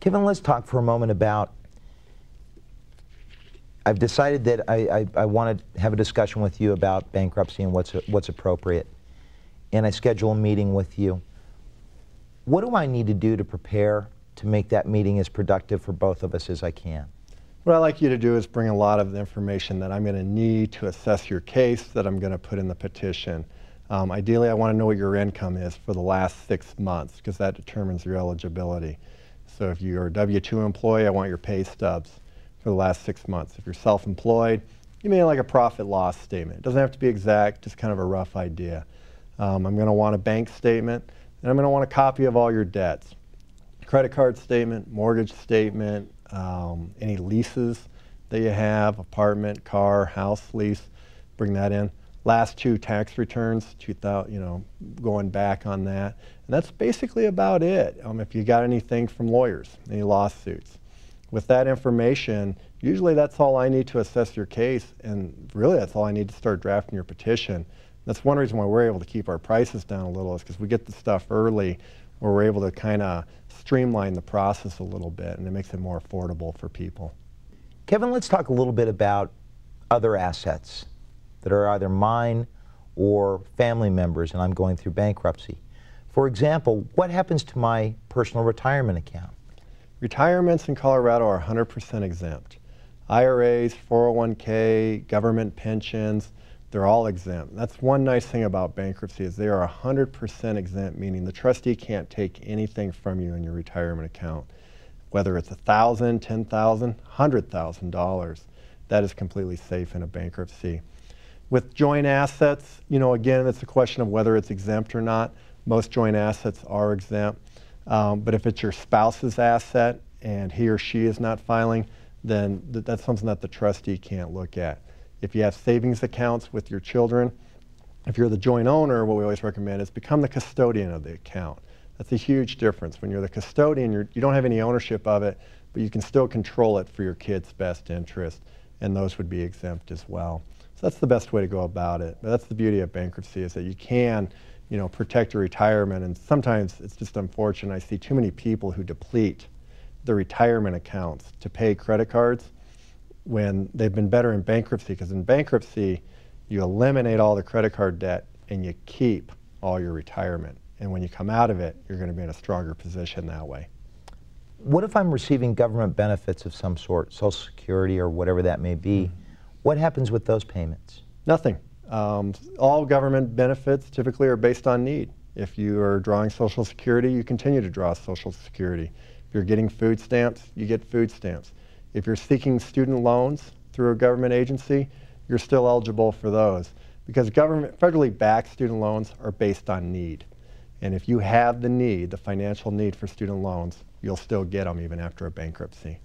Kevin, let's talk for a moment about, I've decided that I want to have a discussion with you about bankruptcy and what's appropriate, and I schedule a meeting with you. What do I need to do to prepare to make that meeting as productive for both of us as I can? What I'd like you to do is bring a lot of the information that I'm going to need to assess your case that I'm going to put in the petition. Ideally, I want to know what your income is for the last 6 months, because that determines your eligibility. So if you're a W-2 employee, I want your pay stubs for the last 6 months. If you're self-employed, you may like a profit loss statement. It doesn't have to be exact, just kind of a rough idea. I'm going to want a bank statement, and I'm going to want a copy of all your debts. Credit card statement, mortgage statement, any leases that you have, apartment, car, house lease, bring that in. Last 2 tax returns, going back on that. And that's basically about it. If you got anything from lawyers, any lawsuits. With that information, usually that's all I need to assess your case, and really that's all I need to start drafting your petition. That's one reason why we're able to keep our prices down a little, is because we get the stuff early, where we're able to kind of streamline the process a little bit, and it makes it more affordable for people. Kevin, let's talk a little bit about other assets that are either mine or family members, and I'm going through bankruptcy. For example, what happens to my personal retirement account? Retirements in Colorado are 100% exempt. IRAs, 401k, government pensions, they're all exempt. That's one nice thing about bankruptcy, is they are 100% exempt, meaning the trustee can't take anything from you in your retirement account. Whether it's $1,000, $10,000, $100,000, that is completely safe in a bankruptcy. With joint assets, again, it's a question of whether it's exempt or not. Most joint assets are exempt. But if it's your spouse's asset and he or she is not filing, then that's something that the trustee can't look at. If you have savings accounts with your children, if you're the joint owner, what we always recommend is become the custodian of the account. That's a huge difference. When you're the custodian, you don't have any ownership of it, but you can still control it for your kids' best interest, and those would be exempt as well. So that's the best way to go about it. But that's the beauty of bankruptcy, is that you can protect your retirement, and sometimes it's just unfortunate. I see too many people who deplete their retirement accounts to pay credit cards when they've been better in bankruptcy, because in bankruptcy, you eliminate all the credit card debt and you keep all your retirement. And when you come out of it, you're going to be in a stronger position that way. What if I'm receiving government benefits of some sort, Social Security or whatever that may be? What happens with those payments? Nothing. All government benefits typically are based on need. If you are drawing Social Security, you continue to draw Social Security. If you're getting food stamps, you get food stamps. If you're seeking student loans through a government agency, you're still eligible for those, because federally backed student loans are based on need. And if you have the need, the financial need for student loans, you'll still get them even after a bankruptcy.